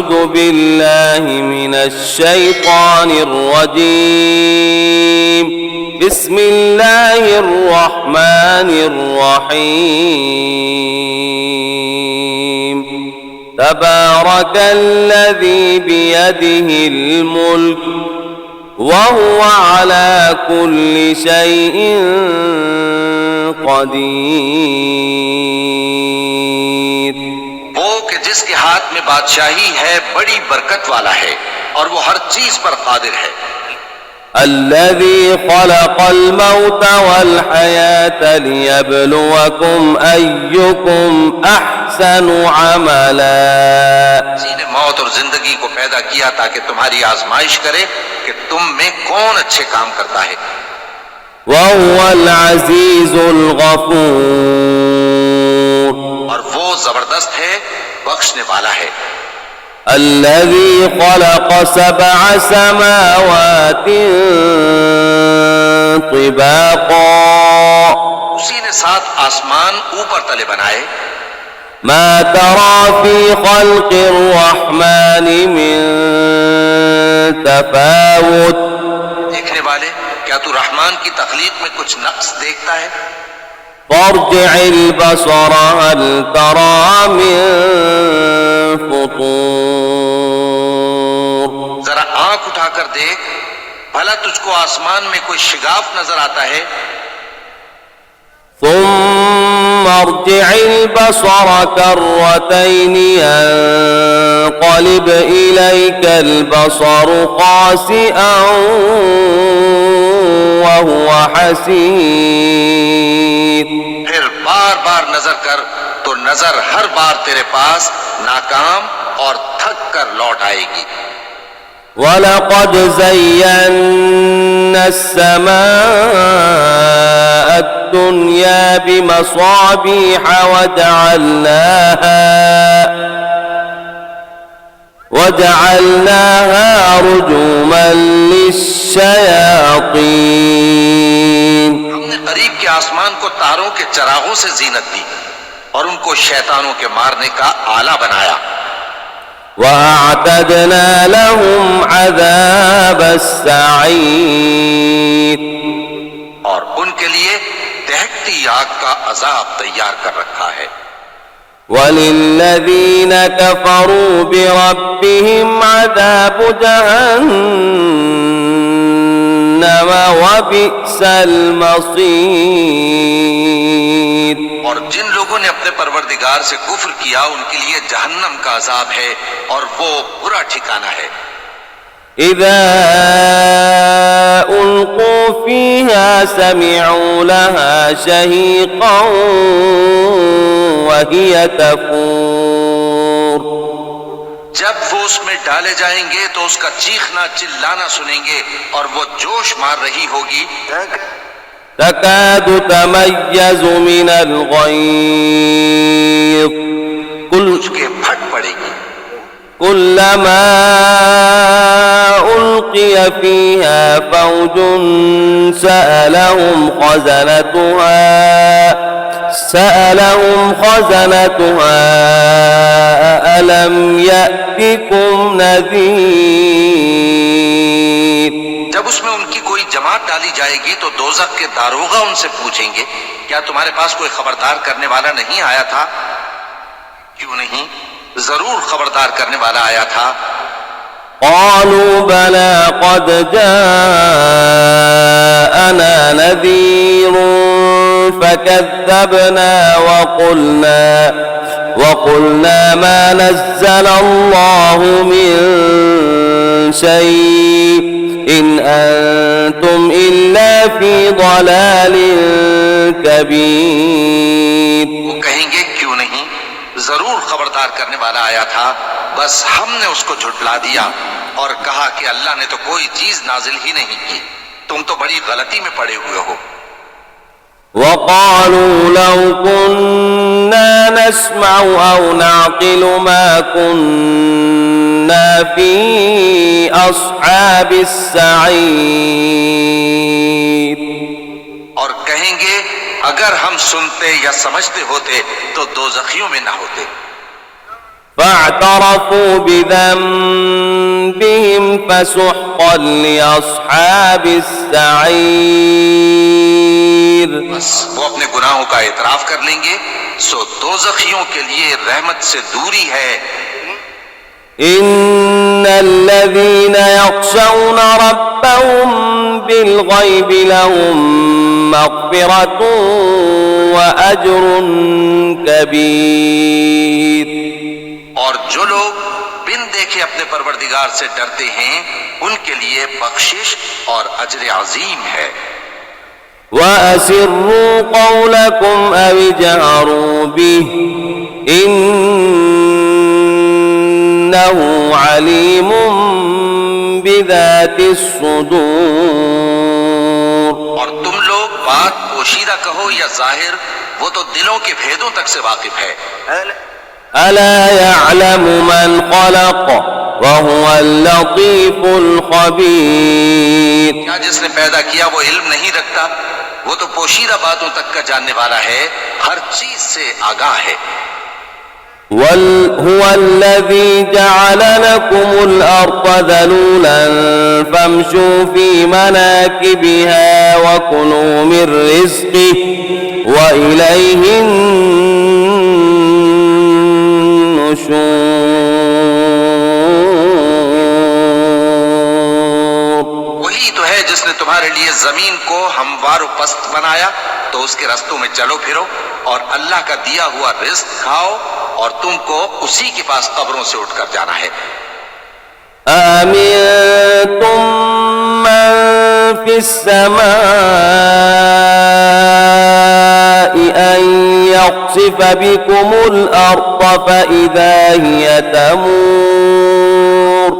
أعوذ بالله من الشيطان الرجيم بسم الله الرحمن الرحيم تبارك الذي بيده الملك وهو على كل شيء قدیر. وہ کہ جس کے ہاتھ میں بادشاہی ہے بڑی برکت والا ہے اور وہ ہر چیز پر قادر ہے. الذي خلق الموت والحياة ليبلوكم أيكم أحسن عملا. اسی نے موت اور زندگی کو پیدا کیا تاکہ تمہاری آزمائش کرے کہ تم میں کون اچھے کام کرتا ہے. وهو العزيز الغفور. اور وہ زبردست ہے، بخشنے والا ہے. الذي خلق 7 سماوات طباقا. اسی نے 7 آسمان اوپر تلے بنائے. ما ترى في خلق الرحمن من تفاوت. دیکھنے والے، کیا تو رحمان کی تخلیق میں کچھ نقص دیکھتا ہے؟ فارجع البصر هل ترى من فطور. ذرا آنکھ اٹھا کر دیکھ، بھلا تجھ کو آسمان میں کوئی شگاف نظر آتا ہے؟ ثم ارجع البصر كرتين ينقلب إليك البصر خاسئا وهو حسير. پھر بار بار نظر کر تو نظر ہر بار تیرے پاس ناکام اور تھک کر لوٹ آئے گی. وَلَقَدْ زَيَّنَّا السَّمَاءَ الدُّنْيَا بِمَصَابِيحَ وَجَعَلْنَاهَا رُجُومًا لِلشَّيَاطِينِ. ہم نے قریب کے آسمان کو تاروں کے چراغوں سے زینت دی اور ان کو شیطانوں کے مارنے کا آلہ بنایا. وَأَعْتَدْنَا لَهُمْ عَذَابَ السَّعِيرِ. اور ان کے لیے دہکتی آگ کا عذاب تیار کر رکھا ہے. وَلِلَّذِينَ كَفَرُوا بِرَبِّهِمْ عَذَابُ جَهَنَّمَ وَبِئْسَ الْمَصِيرُ. اور جن لوگوں نے اپنے پروردگار سے کفر کیا ان کے لیے جہنم کا عذاب ہے اور وہ برا ٹھکانہ ہے. إِذَا أُلْقُوا فِيهَا سَمِعُوا لَهَا شَهِيقًا وَهِيَ تَفُورُ. جب وہ اس میں ڈالے جائیں گے تو اس کا چیخنا چلانا سنیں گے اور وہ جوش مار رہی ہوگی. تَكَادُ تَمَيَّزُ مِنَ الْغَيْظِ. کچھ کے پھٹ پڑے گی. كُلَّمَا أُلْقِيَ فِيهَا فَوْجٌ سَأَلَهُمْ خَزَنَتُهَا أَلَمْ يَأْتِكُمْ نَذِيرٌ. جب اس میں ان کی کوئی جماعت ڈالی جائے گی تو دوزخ کے داروغہ ان سے پوچھیں گے کیا تمہارے پاس کوئی خبردار کرنے والا نہیں آیا تھا؟ کیوں نہیں، ضرور خبردار کرنے والا آیا تھا. قالوا بلى قد جاءنا نذير فكذبنا وقلنا ما نزل الله من شيء إن أنتم إلا في ضلال كبير. وہ کہیں گے کیوں نہیں، ضرور خبردار کرنے والا آیا تھا، بس ہم نے اس کو جھٹلا دیا اور کہا کہ اللہ نے تو کوئی چیز نازل ہی نہیں کی، تم تو بڑی غلطی میں پڑے ہوئے ہو. وقالوا لو كنا نسمع أو نعقل ما كنا في أصحاب السعير. اور کہیں گے اگر ہم سنتے یا سمجھتے ہوتے تو دوزخیوں میں نہ ہوتے. فاعترفوا بذنبهم فسحقا لأصحاب السعير. بس وہ اپنے گناہوں کا اعتراف کر لیں گے سو دوزخیوں کے لیے رحمت سے دوری ہے. إن الذين يخشون ربهم بالغيب لهم مغفرة وأجر كبير. اور جو لوگ بن دیکھے اپنے پروردگار سے ڈرتے ہیں ان کے لیے بخشش اور اجر عظیم ہے. وأسروا قولكم أو اجهروا به إنه عليم بذات الصدور. اور تم لوگ بات پوشیدہ کہو یا ظاہر وہ تو دلوں کے بھیدوں تک سے واقف ہے. ألا يعلم من خلق وهو اللطيف الخبير. کیا جس نے پیدا کیا وہ علم نہیں رکھتا؟ وہ تو پوشیدہ باتوں تک کا جاننے والا ہے، ہر چیز سے آگاہ ہے. هو الذي جعل لكم الأرض ذلولا فامشوا في مناكبها وكلوا من رزقه وإليه النشور. وہی تو ہے جس نے تمہارے لیے زمین کو ہموار و پست بنایا تو اس کے رستوں میں چلو پھرو اور اللہ کا دیا ہوا رزق کھاؤ اور تم کو اسی کے پاس قبروں سے اٹھ کر جانا ہے. أأمنتم من في السماء أن يخسف بكم الأرض فإذا هي تمور.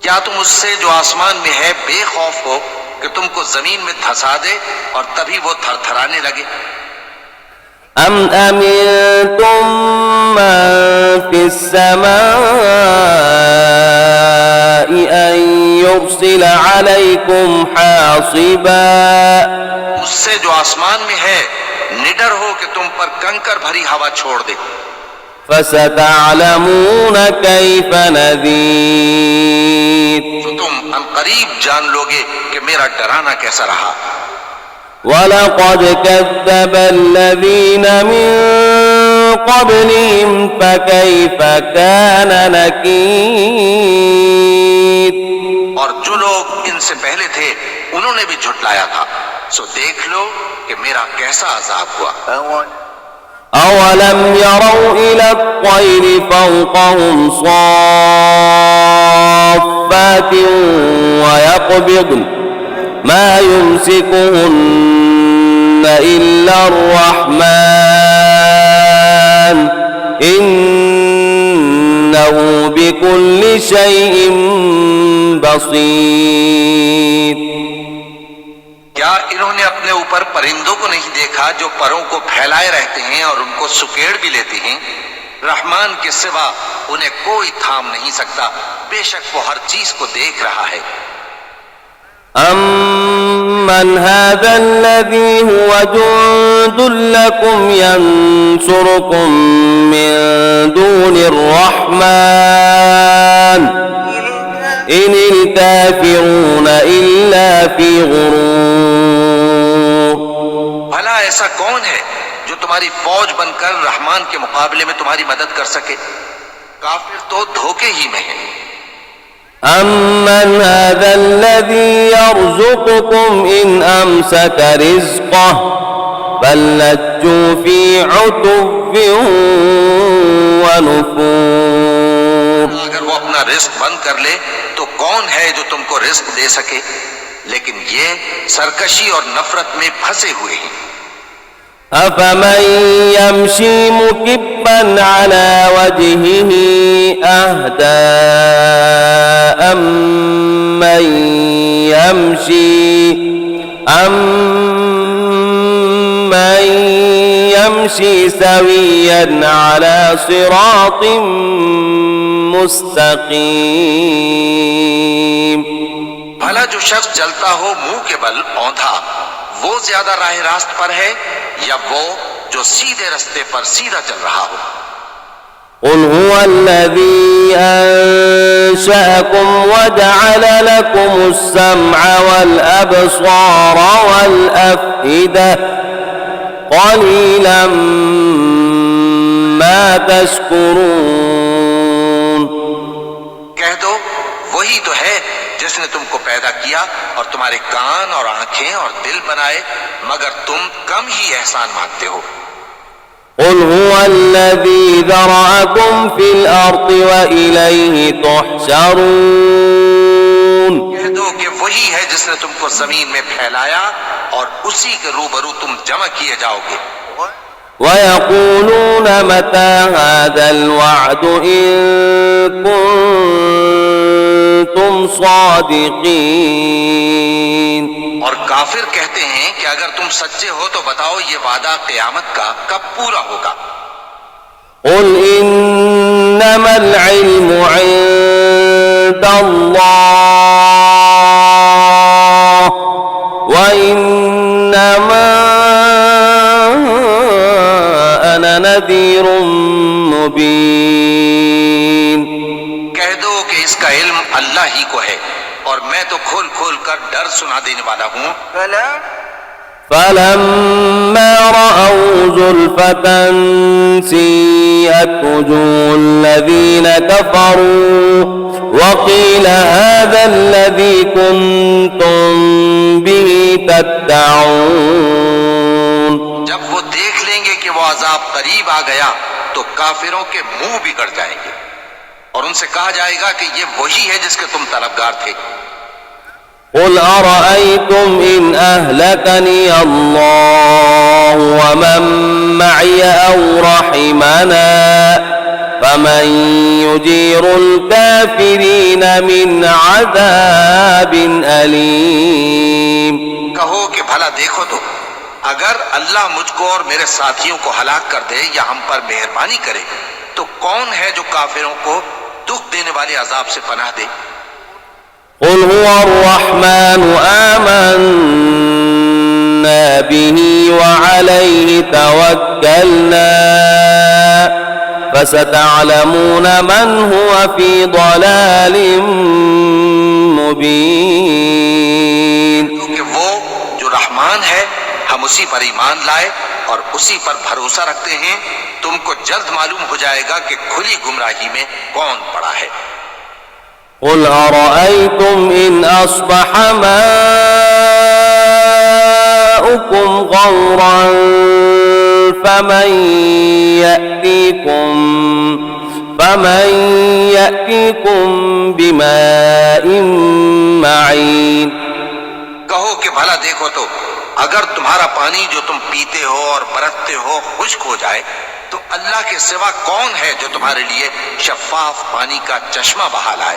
کیا تم اس سے جو آسمان میں ہے بے خوف ہو کہ تم کو زمین میں دھسا دے اور تبھی وہ تھر تھرانے لگے؟ أم أمنتم من في السماء أن يرسل عليكم حاصبا. اس سے جو آسمان میں ہے نڈر ہو کہ تم پر کنکر بھری ہوا چھوڑ دے. فستعلمون كيف نذير. تو تم عنقریب جان لوگے کہ میرا ڈرانا کیسا رہا. وَلَقَدْ كَذَّبَ الَّذِينَ مِن قَبْلِهِمْ فَكَيْفَ كَانَ نَكِيرِ. اور جو لوگ ان سے پہلے تھے انہوں نے بھی جھٹلایا تھا سو دیکھ لو کہ میرا کیسا عذاب ہوا. أَوَلَمْ يَرَوْا إِلَى الطَّيْرِ فَوْقَهُمْ صَافَّاتٍ وَيَقْبِضْنَ ما يمسكهن إلا الرحمن إنه بكل شيء بصير. کیا انہوں نے اپنے اوپر پرندوں کو نہیں دیکھا جو پروں کو پھیلائے رہتے ہیں اور ان کو سکیڑ بھی لیتے ہیں؟ رحمان کے سوا انہیں کوئی تھام نہیں سکتا، بے شک وہ ہر چیز کو دیکھ رہا ہے. أَمَّنْ هَذَا الَّذِي هُوَ جُندٌ لَكُمْ يَنْصُرُكُم مِّن دُونِ الرَّحْمَنِ إِنِ الْكَافِرُونَ إِلَّا فِي غُرُورٍ. بھلا ایسا کون ہے جو تمہاری فوج بن کر رحمان کے مقابلے میں تمہاری مدد کر سکے؟ کافر تو دھوکے ہی میں ہیں. أَمَّنْ هَذَا الَّذِي يَرْزُقُكُمْ إِنْ أَمْسَكَ رِزْقَهُ بَلْ لَجُّوا فِي عُتُوٍّ وَنُفُورٍ. اگر وہ اپنا رزق بند کر لے تو کون ہے جو تم کو رزق دے سکے؟ لیکن یہ سرکشی اور نفرت میں پھنسے ہوئے ہیں. أَفَمَن يَمْشِي مُكِبًّا عَلَى وَجْهِهِ أَهْدَىٰ أَمَّن يَمْشِي سَوِيًّا عَلَى صِرَاطٍ مُسْتَقِيمٍ. بھلا جو شخص چلتا ہو منہ کے بل اوندھا وہ زیادہ راہ راست پر ہے یا وہ جو سیدھے رستے پر سیدھا چل رہا ہو؟ قل هو الذي أنشأكم وجعل لكم السمع والأبصار والأفئدة قليلا ما تشكرون۔ کہہ دو وہی تو ہے جس نے تم کو پیدا کیا اور تمہارے کان اور آنکھیں اور دل بنائے، مگر تم کم ہی احسان مانتے ہو۔ قل هو الذي ذرأكم في الأرض وإليه تحشرون۔ کہہ دو کہ وہی ہے جس نے تم کو زمین میں پھیلایا اور اسی کے روبرو تم جمع کیے جاؤ گے۔ ويقولون متى هذا الوعد إن كنتم صادقين۔ اور کافر کہتے ہیں کہ اگر تم سچے ہو تو بتاؤ یہ وعدہ قیامت کا کب پورا ہوگا؟ قل إنما العلم عند الله وإنما أنا نذير مبين۔ کہہ دو کہ اس کا علم اللہ ہی کو ہے اور میں تو کھول کھول کر ڈر سنا دینے والا ہوں۔ فلما رأوا زلفة سيئت وجوه الذين كفروا وقيل هذا الذي كنتم به تدعون۔ جب وہ دیکھ لیں گے کہ وہ عذاب قریب آ گیا تو کافروں کے منہ بگڑ جائیں گے اور ان سے کہا جائے گا کہ یہ وہی ہے جس کے تم طلبگار تھے۔ قل أرأيتم إن أهلكني الله ومن معي أو رحمنا فمن يجير الكافرين من عذاب أليم۔ کہو کہ بھلا دیکھو تو اگر اللہ مجھ کو اور میرے ساتھیوں کو ہلاک کر دے یا ہم پر مہربانی کرے تو کون ہے جو کافروں کو دکھ دینے والے عذاب سے پناہ دے؟ قل هو الرحمن آمنا به وعليه توكلنا فستعلمون من هو في ضلال مبين۔ کہ وہ جو رحمان ہے ہم اسی پر ایمان لائے اور اسی پر بھروسہ رکھتے ہیں، تم کو جلد معلوم ہو جائے گا کہ کھلی گمراہی میں کون پڑا ہے۔ قل أرأيتم إن أصبح ماؤكم غورا فمن يأتيكم بماء معين۔ کہو کہ بھلا دیکھو تو اگر تمہارا پانی جو تم پیتے ہو اور برتتے ہو خشک ہو جائے تو اللہ کے سوا کون ہے جو تمہارے لیے شفاف پانی کا چشمہ بہا لائے؟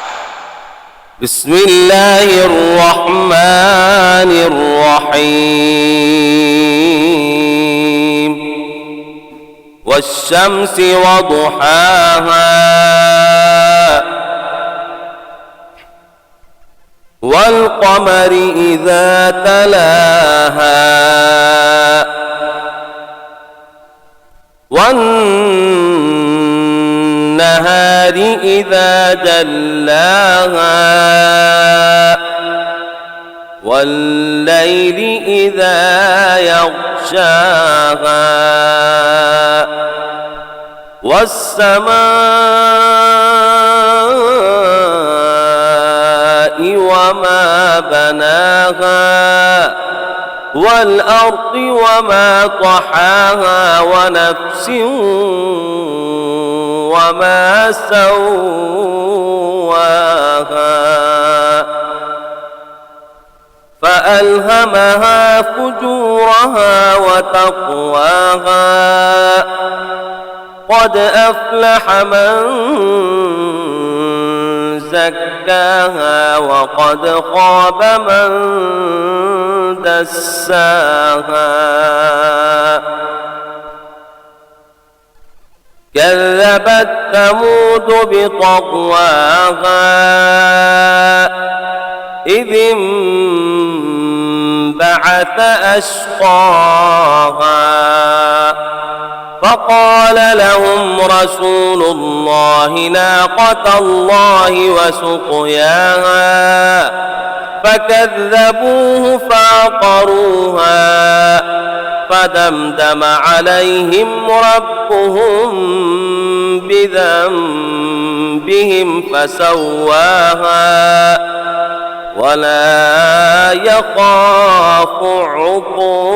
بسم اللہ الرحمن الرحیم والشمس وضحاها والقمر إذا تلاها والنهار إذا جلاها والليل إذا يغشاها والسماء وما بناها والأرض وما طحاها ونفس وما سواها فألهمها فجورها وتقواها قد أفلح من زكاها وقد خاب من دساها كذبت ثمود بطغواها إذ بعث أشقاها فقال لهم رسول الله ناقة الله وسقياها فكذبوه فعقروها فدمدم عليهم ربهم بذنبهم فسواها ولا يخاف عقباها.